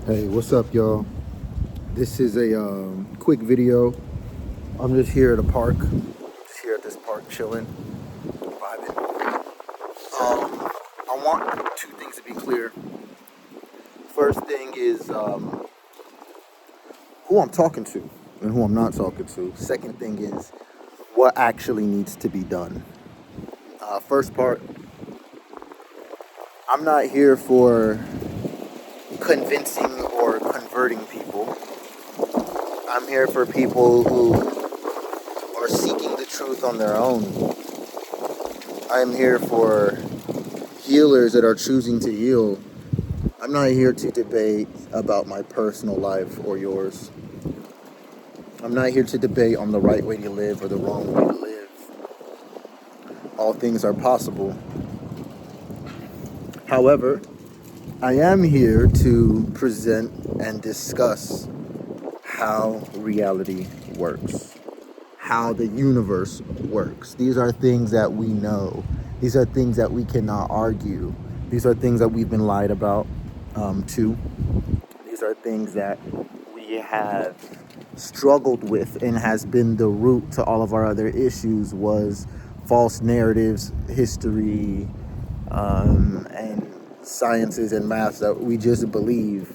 Hey, what's up, y'all? This is a quick video. I'm just here at a park, just here at this park, chilling, vibing. I want two things to be clear. First thing is who I'm talking to and who I'm not talking to. Second thing is what actually needs to be done. First part, I'm not here for convincing or converting people. I'm here for people who are seeking the truth on their own. I'm here for healers that are choosing to heal. I'm not here to debate about my personal life or yours. I'm not here to debate on the right way to live or the wrong way to live. All things are possible. However, I am here to present and discuss how reality works, how the universe works. These are things that we know. These are things that we cannot argue. These are things that we've been lied about too. These are things that we have struggled with and has been the root to all of our other issues was false narratives, history, and sciences and maths that we just believe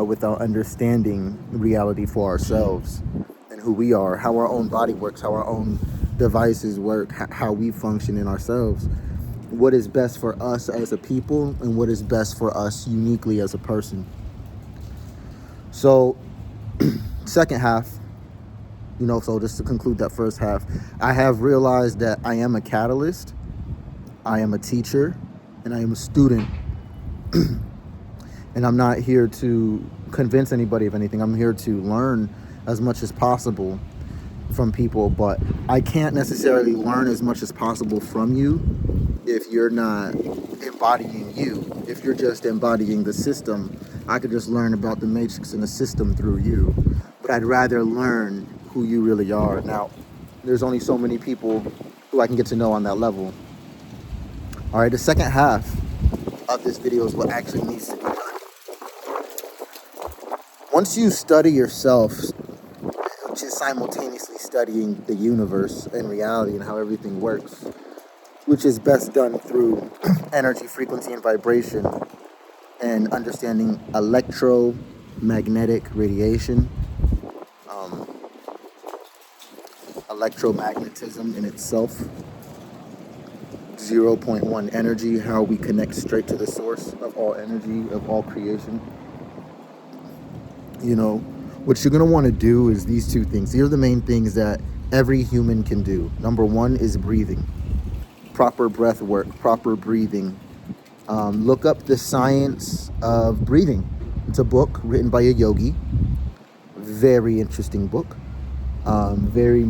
without understanding reality for ourselves and who we are, how our own body works, how our own devices work, how we function in ourselves, what is best for us as a people, and what is best for us uniquely as a person. So, second half, so just to conclude that first half, I have realized that I am a catalyst, I am a teacher, and I am a student. And I'm not here to convince anybody of anything. I'm here to learn as much as possible from people, but I can't necessarily learn as much as possible from you if you're not embodying you. If you're just embodying the system, I could just learn about the matrix and the system through you. But I'd rather learn who you really are. Now, there's only so many people who I can get to know on that level. All right, the second half of this video is what actually needs to be done. Once you study yourself, which is simultaneously studying the universe and reality and how everything works, which is best done through energy, frequency, and vibration, and understanding electromagnetic radiation, electromagnetism in itself, 0.1 energy, how we connect straight to the source of all energy, of all creation. What you're going to want to do is these two things. These are the main things that every human can do. Number one is breathing. Proper breath work, proper breathing. Look up the science of breathing. It's a book written by a yogi. Very interesting book. Very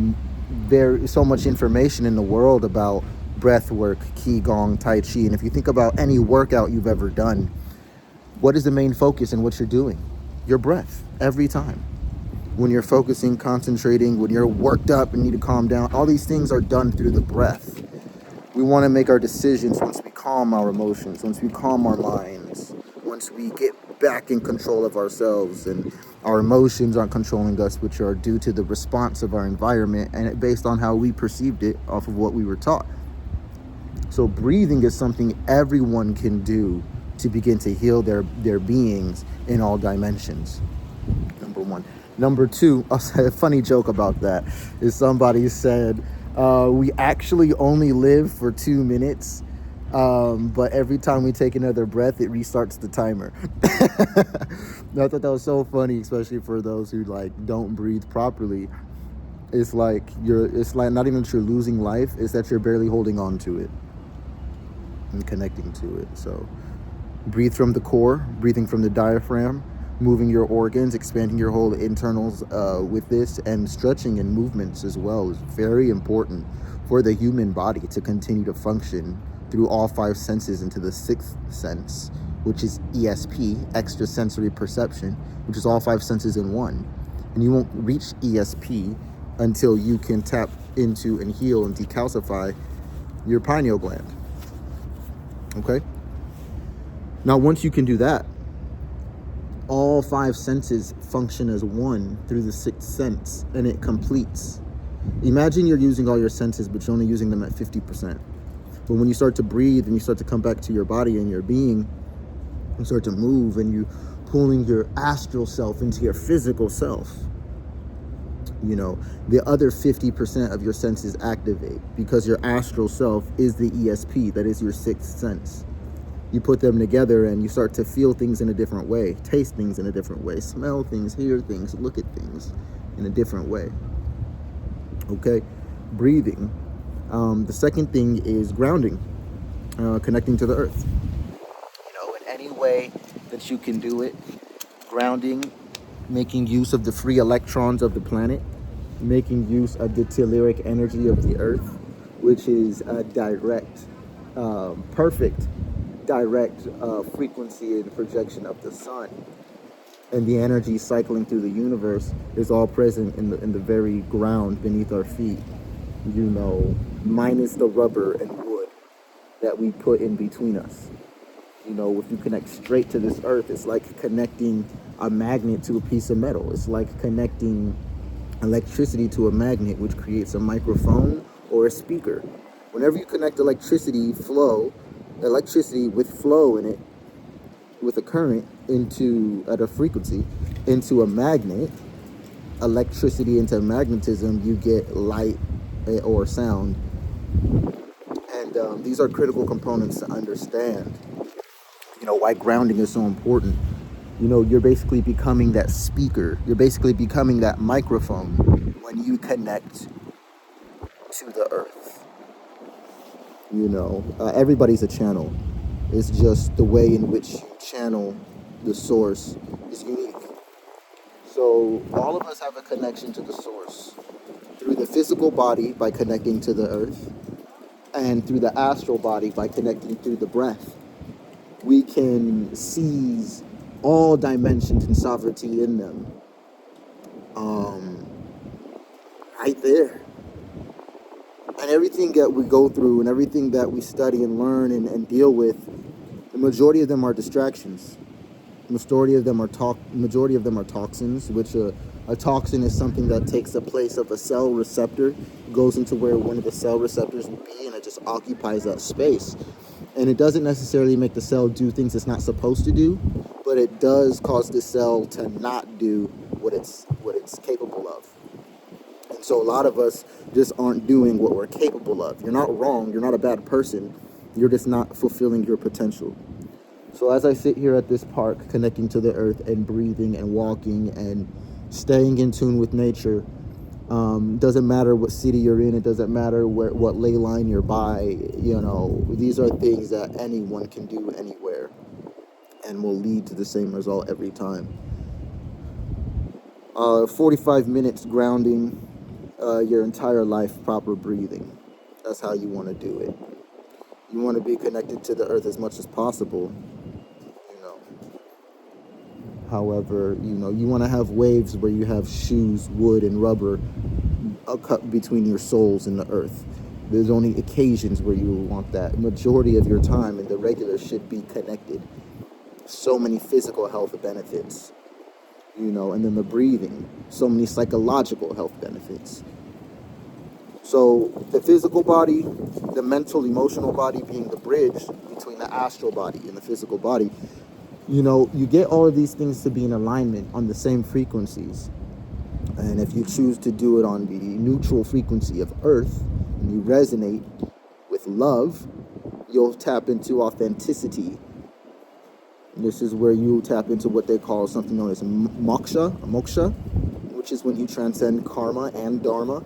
so much information in the world about breath work, qigong, tai chi. And if you think about any workout you've ever done, what is the main focus in what you're doing? Your breath, every time. When you're focusing, concentrating, when you're worked up and need to calm down, all these things are done through the breath. We want to make our decisions once we calm our emotions, once we calm our minds, once we get back in control of ourselves and our emotions aren't controlling us, which are due to the response of our environment and based on how we perceived it off of what we were taught. So breathing is something everyone can do to begin to heal their beings in all dimensions. Number one. Number two, a funny joke about that is somebody said, we actually only live for 2 minutes, but every time we take another breath, it restarts the timer. I thought that was so funny, especially for those who don't breathe properly. It's like not even that you're losing life, it's that you're barely holding on to it and connecting to it. So breathe from the core, breathing from the diaphragm, moving your organs, expanding your whole internals with this, and stretching and movements as well is very important for the human body to continue to function through all 5 senses into the 6th sense, which is ESP, extrasensory perception, which is all 5 senses in one. And you won't reach ESP until you can tap into and heal and decalcify your pineal gland. Okay? Now, once you can do that, All five senses function as one through the sixth sense, and it completes. Imagine you're using all your senses, but you're only using them at 50%. But when you start to breathe and you start to come back to your body and your being, you start to move and you pulling your astral self into your physical self, the other 50% of your senses activate because your astral self is the ESP, that is your sixth sense. You put them together and you start to feel things in a different way, taste things in a different way, smell things, hear things, look at things in a different way. Okay, breathing. The second thing is grounding, connecting to the earth. In any way that you can do it, grounding, making use of the free electrons of the planet, making use of the telluric energy of the earth, which is a perfect direct frequency and projection of the sun, and the energy cycling through the universe is all present in the very ground beneath our feet, minus the rubber and wood that we put in between us. If you connect straight to this earth, it's like connecting a magnet to a piece of metal. It's like connecting electricity to a magnet, which creates a microphone or a speaker. Whenever you connect electricity with flow in it, with a current at a frequency into a magnet, electricity into magnetism, you get light or sound. And these are critical components to understand, why grounding is so important. You're basically becoming that speaker. You're basically becoming that microphone when you connect to the earth. Everybody's a channel. It's just the way in which you channel the source is unique. So all of us have a connection to the source through the physical body by connecting to the earth, and through the astral body by connecting through the breath. We can seize all dimensions and sovereignty in them. Right there. And everything that we go through and everything that we study and learn and deal with, the majority of them are distractions. Majority of them are toxins, which a toxin is something that takes the place of a cell receptor, goes into where one of the cell receptors would be, and it just occupies that space. And it doesn't necessarily make the cell do things it's not supposed to do, but it does cause the cell to not do what it's capable of. And so a lot of us just aren't doing what we're capable of. You're not wrong. You're not a bad person. You're just not fulfilling your potential. So as I sit here at this park, connecting to the earth and breathing and walking and staying in tune with nature, doesn't matter what city you're in, it doesn't matter what ley line you're by, these are things that anyone can do anywhere and will lead to the same result every time. 45 minutes grounding, your entire life proper breathing. That's how you want to do it. You want to be connected to the earth as much as possible. However, you want to have waves where you have shoes, wood, and rubber cut between your souls and the earth. There's only occasions where you want that. Majority of your time in the regular should be connected. So many physical health benefits, and then the breathing, so many psychological health benefits. So the physical body, the mental, emotional body being the bridge between the astral body and the physical body, you get all of these things to be in alignment on the same frequencies. And if you choose to do it on the neutral frequency of earth, and you resonate with love, you'll tap into authenticity. This is where you tap into what they call something known as moksha, which is when you transcend karma and dharma.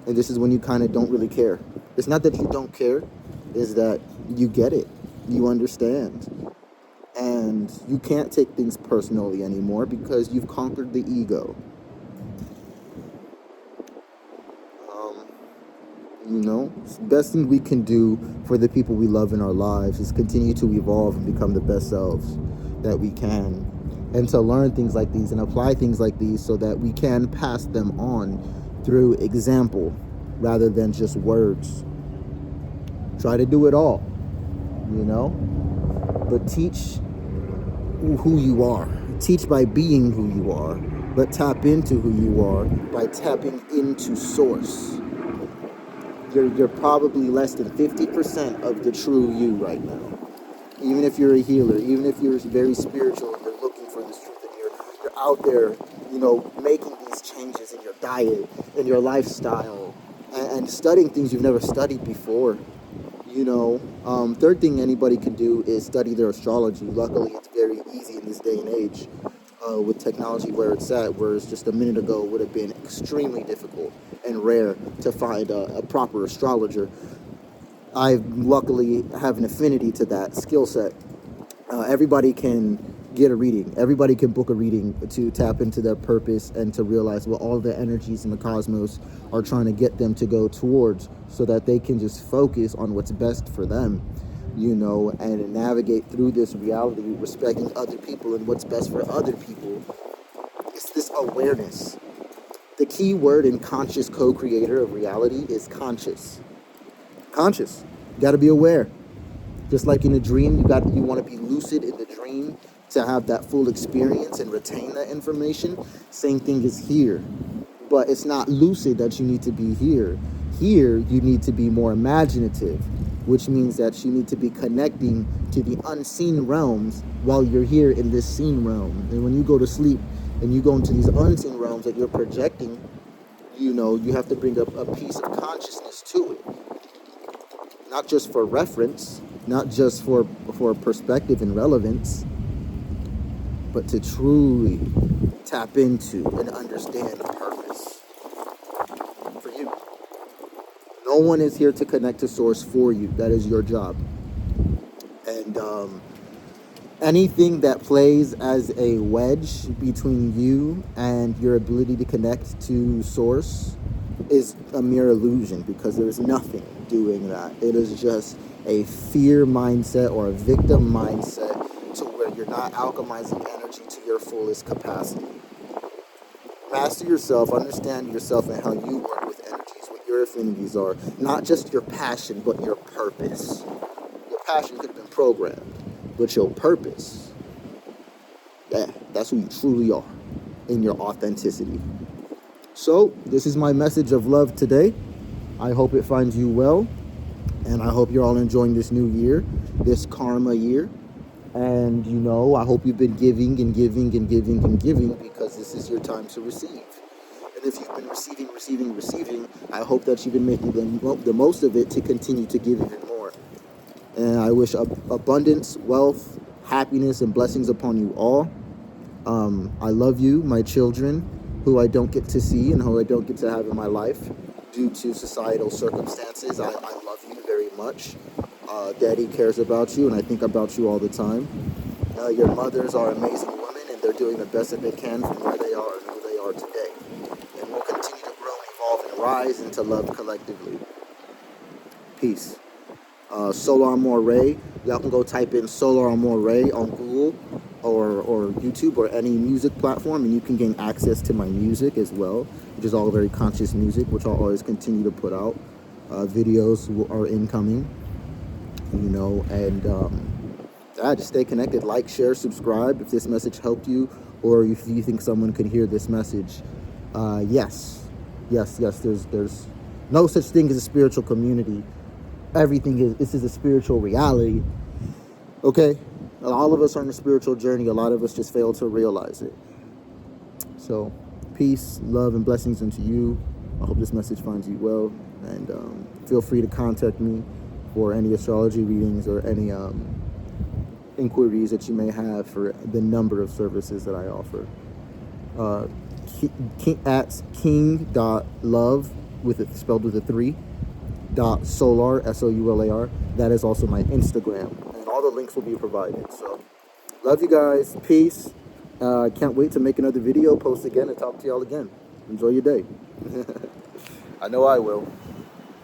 And this is when you kind of don't really care. It's not that you don't care, it's that you get it. You understand. And you can't take things personally anymore because you've conquered the ego. The best thing we can do for the people we love in our lives is continue to evolve and become the best selves that we can. And to learn things like these and apply things like these so that we can pass them on through example rather than just words. Try to do it all, But teach who you are. teach by being who you are, but tap into who you are by tapping into source. You're probably less than 50% of the true you right now. Even if you're a healer, even if you're very spiritual and you're looking for this truth and you're out there, making these changes in your diet, in your lifestyle, and studying things you've never studied before. Third thing anybody can do is study their astrology. Luckily, it's very easy in this day and age with technology where it's at, whereas just a minute ago would have been extremely difficult and rare to find a proper astrologer. I luckily have an affinity to that skill set. Everybody can get a reading. Everybody can book a reading to tap into their purpose and to realize what all the energies in the cosmos are trying to get them to go towards, so that they can just focus on what's best for them, and navigate through this reality, respecting other people and what's best for other people. It's this awareness. The key word in conscious co-creator of reality is conscious. Conscious. You got to be aware. Just like in a dream, you want to be lucid in the dream to have that full experience and retain that information. Same thing is here. But it's not lucid that you need to be here. Here, you need to be more imaginative, which means that you need to be connecting to the unseen realms while you're here in this seen realm. And when you go to sleep and you go into these unseen realms that you're projecting, you have to bring up a piece of consciousness to it. Not just for reference, not just for perspective and relevance, but to truly tap into and understand the purpose for you. No one is here to connect to source for you. That is your job. And anything that plays as a wedge between you and your ability to connect to source is a mere illusion, because there's nothing doing that. It is just a fear mindset or a victim mindset to where you're not alchemizing energy to your fullest capacity. Master yourself, understand yourself and how you work with energies, what your affinities are. Not just your passion, but your purpose. Your passion could have been programmed, but your purpose, that's who you truly are in your authenticity. So, this is my message of love today. I hope it finds you well, and I hope you're all enjoying this new year, this karma year. And, I hope you've been giving and giving and giving and giving, because this is your time to receive. And if you've been receiving, I hope that you've been making the most of it to continue to give even more. And I wish abundance, wealth, happiness, and blessings upon you all. I love you, my children, who I don't get to see and who I don't get to have in my life due to societal circumstances. I love you very much. Daddy cares about you, and I think about you all the time. Your mothers are amazing women, and they're doing the best that they can from where they are and who they are today. And we'll continue to grow, evolve, and rise into love collectively. Peace. Soular Moray. Y'all can go type in Soular Moray on Google or YouTube or any music platform, and you can gain access to my music as well, which is all very conscious music, which I'll always continue to put out. Videos are incoming, and just stay connected. Like, share, subscribe if this message helped you, or if you think someone could hear this message. Yes, there's no such thing as a spiritual community. This is a spiritual reality. Okay? All of us are on a spiritual journey. A lot of us just fail to realize it. So, peace, love, and blessings unto you. I hope this message finds you well. And feel free to contact me for any astrology readings or any inquiries that you may have for the number of services that I offer. At king.love, spelled with a 3, .soular, SOULAR. That is also my Instagram, and all the links will be provided. So, love you guys. Peace. Can't wait to make another video, post again, and talk to y'all again. Enjoy your day. I know I will.